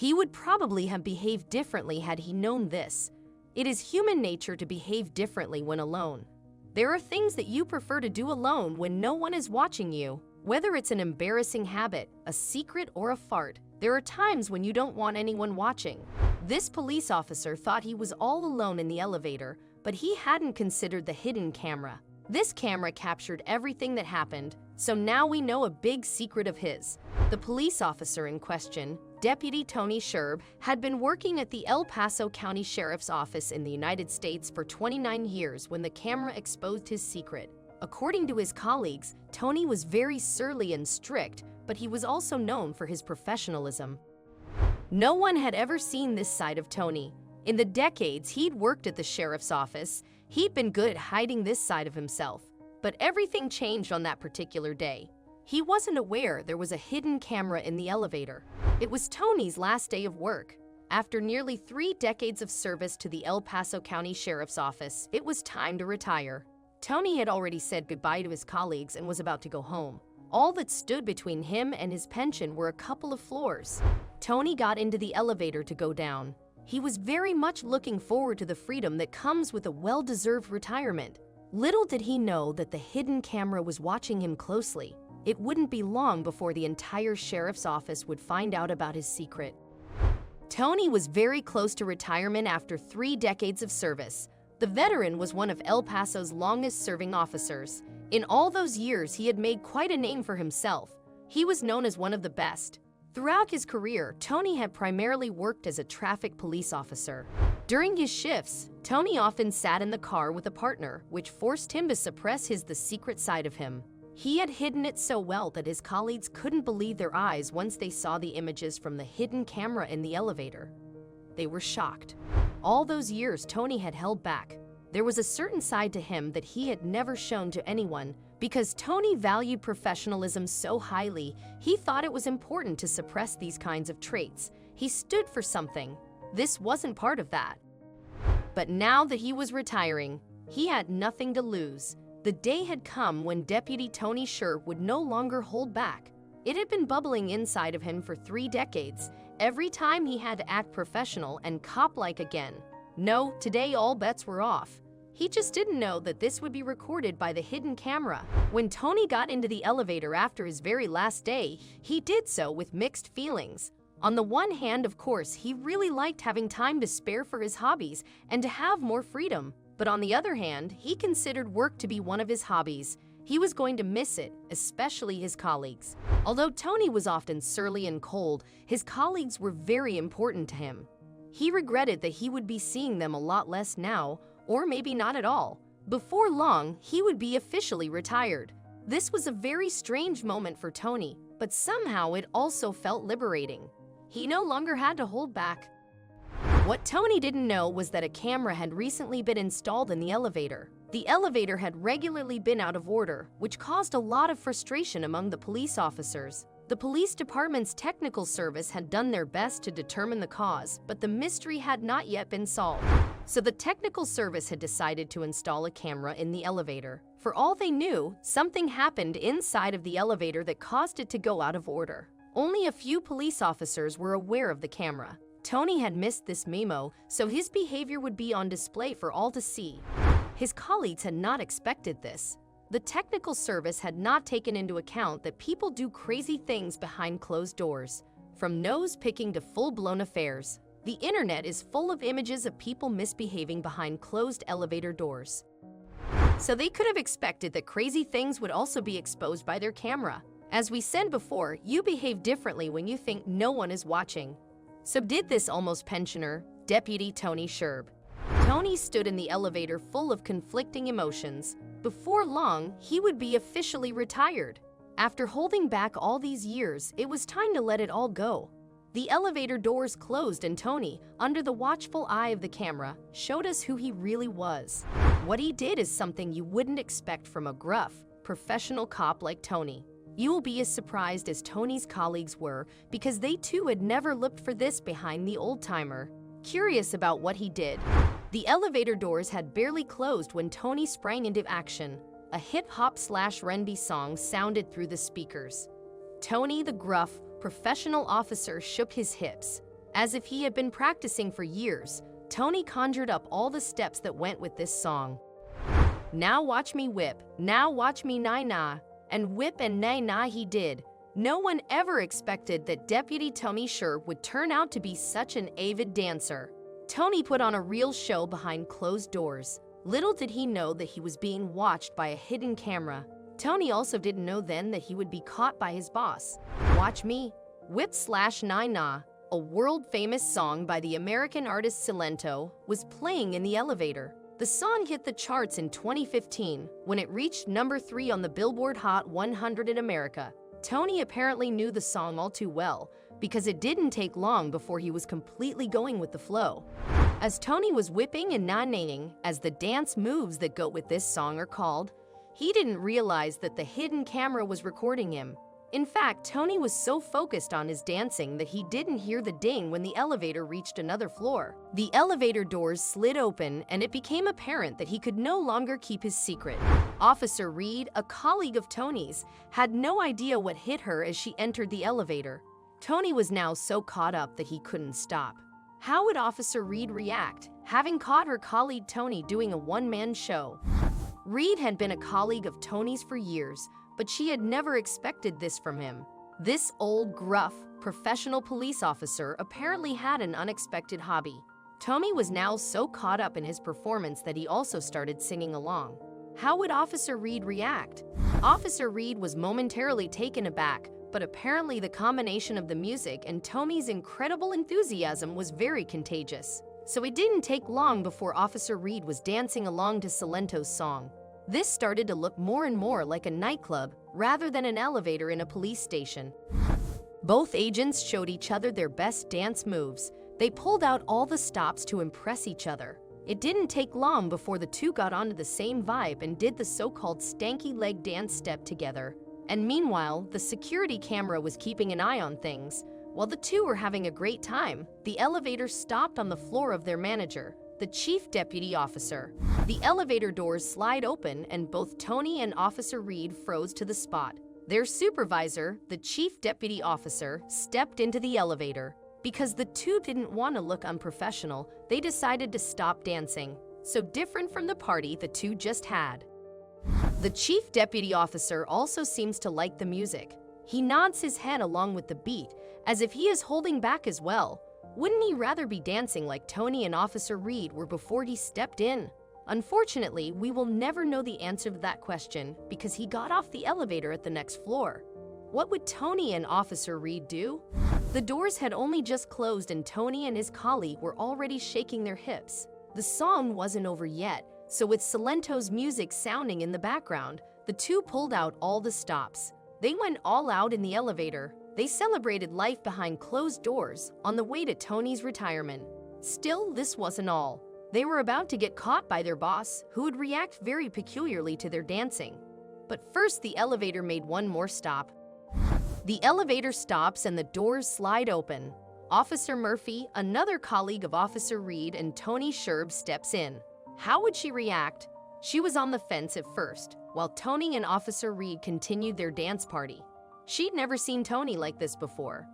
He would probably have behaved differently had he known this. It is human nature to behave differently when alone. There are things that you prefer to do alone when no one is watching you. Whether it's an embarrassing habit, a secret, or a fart, there are times when you don't want anyone watching. This police officer thought he was all alone in the elevator, but he hadn't considered the hidden camera. This camera captured everything that happened, so now we know a big secret of his. The police officer in question, Deputy Tony Sherb, had been working at the El Paso County Sheriff's Office in the United States for 29 years when the camera exposed his secret. According to his colleagues, Tony was very surly and strict, but he was also known for his professionalism. No one had ever seen this side of Tony. In the decades he'd worked at the sheriff's office, he'd been good at hiding this side of himself. But everything changed on that particular day. He wasn't aware there was a hidden camera in the elevator. It was Tony's last day of work. After nearly 3 decades of service to the El Paso County Sheriff's Office, it was time to retire. Tony had already said goodbye to his colleagues and was about to go home. All that stood between him and his pension were a couple of floors. Tony got into the elevator to go down. He was very much looking forward to the freedom that comes with a well-deserved retirement. Little did he know that the hidden camera was watching him closely. It wouldn't be long before the entire sheriff's office would find out about his secret. Tony was very close to retirement after 3 decades of service. The veteran was one of El Paso's longest-serving officers. In all those years, he had made quite a name for himself. He was known as one of the best. Throughout his career, Tony had primarily worked as a traffic police officer. During his shifts, Tony often sat in the car with a partner, which forced him to suppress the secret side of him. He had hidden it so well that his colleagues couldn't believe their eyes once they saw the images from the hidden camera in the elevator. They were shocked. All those years, Tony had held back. There was a certain side to him that he had never shown to anyone. Because Tony valued professionalism so highly, he thought it was important to suppress these kinds of traits. He stood for something. This wasn't part of that. But now that he was retiring, he had nothing to lose. The day had come when Deputy Tony Sherb would no longer hold back. It had been bubbling inside of him for 3 decades. Every time he had to act professional and cop-like again. No, today all bets were off. He just didn't know that this would be recorded by the hidden camera. When Tony got into the elevator after his very last day, he did so with mixed feelings. On the one hand, of course, he really liked having time to spare for his hobbies and to have more freedom. But on the other hand, he considered work to be one of his hobbies. He was going to miss it, especially his colleagues. Although Tony was often surly and cold, his colleagues were very important to him. He regretted that he would be seeing them a lot less now, or maybe not at all. Before long, he would be officially retired. This was a very strange moment for Tony, but somehow it also felt liberating. He no longer had to hold back. What Tony didn't know was that a camera had recently been installed in the elevator. The elevator had regularly been out of order, which caused a lot of frustration among the police officers. The police department's technical service had done their best to determine the cause, but the mystery had not yet been solved. So the technical service had decided to install a camera in the elevator. For all they knew, something happened inside of the elevator that caused it to go out of order. Only a few police officers were aware of the camera. Tony had missed this memo, so his behavior would be on display for all to see. His colleagues had not expected this. The technical service had not taken into account that people do crazy things behind closed doors. From nose-picking to full-blown affairs, the internet is full of images of people misbehaving behind closed elevator doors. So they could have expected that crazy things would also be exposed by their camera. As we said before, you behave differently when you think no one is watching. So did this almost pensioner, Deputy Tony Sherb. Tony stood in the elevator full of conflicting emotions. Before long, he would be officially retired. After holding back all these years, it was time to let it all go. The elevator doors closed and Tony, under the watchful eye of the camera, showed us who he really was. What he did is something you wouldn't expect from a gruff, professional cop like Tony. You will be as surprised as Tony's colleagues were because they too had never looked for this behind the old-timer. Curious about what he did, the elevator doors had barely closed when Tony sprang into action. A hip-hop/R&B song sounded through the speakers. Tony, the gruff, professional officer, shook his hips. As if he had been practicing for years, Tony conjured up all the steps that went with this song. Now watch me whip, now watch me na-na, and whip and na-na he did. No one ever expected that Deputy Tony Sherb would turn out to be such an avid dancer. Tony put on a real show behind closed doors. Little did he know that he was being watched by a hidden camera. Tony also didn't know then that he would be caught by his boss. Watch Me, Whip / Na-Na, a world-famous song by the American artist Silento, was playing in the elevator. The song hit the charts in 2015 when it reached number 3 on the Billboard Hot 100 in America. Tony apparently knew the song all too well because it didn't take long before he was completely going with the flow. As Tony was whipping and na-naing, as the dance moves that go with this song are called, he didn't realize that the hidden camera was recording him. In fact, Tony was so focused on his dancing that he didn't hear the ding when the elevator reached another floor. The elevator doors slid open and it became apparent that he could no longer keep his secret. Officer Reed, a colleague of Tony's, had no idea what hit her as she entered the elevator. Tony was now so caught up that he couldn't stop. How would Officer Reed react, having caught her colleague Tony doing a one-man show? Reed had been a colleague of Tony's for years, but she had never expected this from him. This old, gruff, professional police officer apparently had an unexpected hobby. Tony was now so caught up in his performance that he also started singing along. How would Officer Reed react? Officer Reed was momentarily taken aback, but apparently the combination of the music and Tony's incredible enthusiasm was very contagious. So it didn't take long before Officer Reed was dancing along to Silento's song. This started to look more and more like a nightclub rather than an elevator in a police station. Both agents showed each other their best dance moves. They pulled out all the stops to impress each other. It didn't take long before the two got onto the same vibe and did the so-called stanky leg dance step together. And meanwhile, the security camera was keeping an eye on things. While the two were having a great time, the elevator stopped on the floor of their manager, the chief deputy officer. The elevator doors slide open and both Tony and Officer Reed froze to the spot. Their supervisor, the chief deputy officer, stepped into the elevator. Because the two didn't want to look unprofessional, they decided to stop dancing. So different from the party the two just had. The chief deputy officer also seems to like the music. He nods his head along with the beat, as if he is holding back as well. Wouldn't he rather be dancing like Tony and Officer Reed were before he stepped in? Unfortunately, we will never know the answer to that question because he got off the elevator at the next floor. What would Tony and Officer Reed do? The doors had only just closed and Tony and his colleague were already shaking their hips. The song wasn't over yet, so with Silento's music sounding in the background, the two pulled out all the stops. They went all out in the elevator. They celebrated life behind closed doors on the way to Tony's retirement. Still, this wasn't all. They were about to get caught by their boss, who would react very peculiarly to their dancing. But first, the elevator made one more stop. The elevator stops and the doors slide open. Officer Murphy, another colleague of Officer Reed, and Tony Sherb steps in. How would she react? She was on the fence at first, while Tony and Officer Reed continued their dance party. She'd never seen Tony like this before.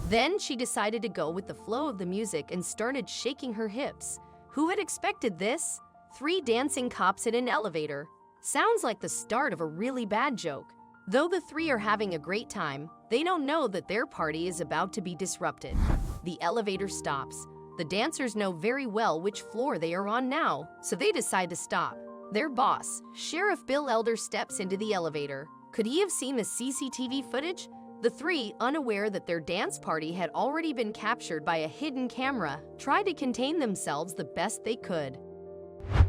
Then she decided to go with the flow of the music and started shaking her hips. Who had expected this? 3 dancing cops in an elevator. Sounds like the start of a really bad joke. Though the 3 are having a great time, they don't know that their party is about to be disrupted. The elevator stops. The dancers know very well which floor they are on now, so they decide to stop. Their boss, Sheriff Bill Elder, steps into the elevator. Could he have seen the CCTV footage? The 3, unaware that their dance party had already been captured by a hidden camera, tried to contain themselves the best they could.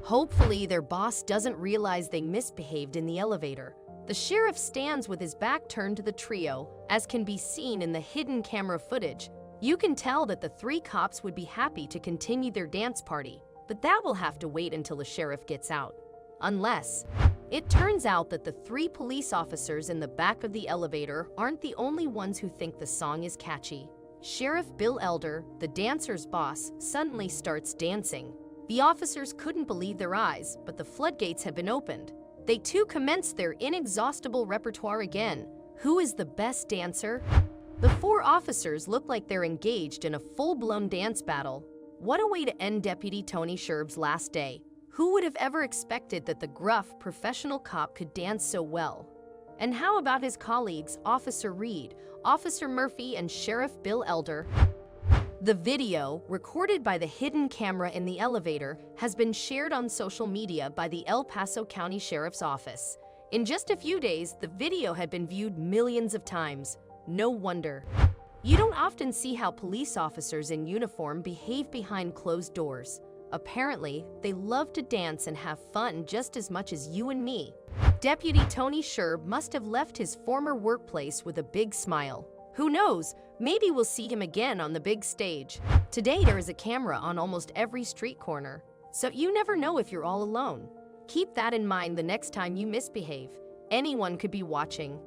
Hopefully, their boss doesn't realize they misbehaved in the elevator. The sheriff stands with his back turned to the trio, as can be seen in the hidden camera footage. You can tell that the 3 cops would be happy to continue their dance party, but that will have to wait until the sheriff gets out. Unless, it turns out that the 3 police officers in the back of the elevator aren't the only ones who think the song is catchy. Sheriff Bill Elder, the dancer's boss, suddenly starts dancing. The officers couldn't believe their eyes, but the floodgates had been opened. They too commenced their inexhaustible repertoire again. Who is the best dancer? The four officers look like they're engaged in a full-blown dance battle. What a way to end Deputy Tony Sherb's last day. Who would have ever expected that the gruff, professional cop could dance so well? And how about his colleagues, Officer Reed, Officer Murphy, and Sheriff Bill Elder? The video, recorded by the hidden camera in the elevator, has been shared on social media by the El Paso County Sheriff's Office. In just a few days, the video had been viewed millions of times. No wonder. You don't often see how police officers in uniform behave behind closed doors. Apparently, they love to dance and have fun just as much as you and me. Deputy Tony Sherb must have left his former workplace with a big smile. Who knows, maybe we'll see him again on the big stage. Today there is a camera on almost every street corner, so you never know if you're all alone. Keep that in mind the next time you misbehave. Anyone could be watching.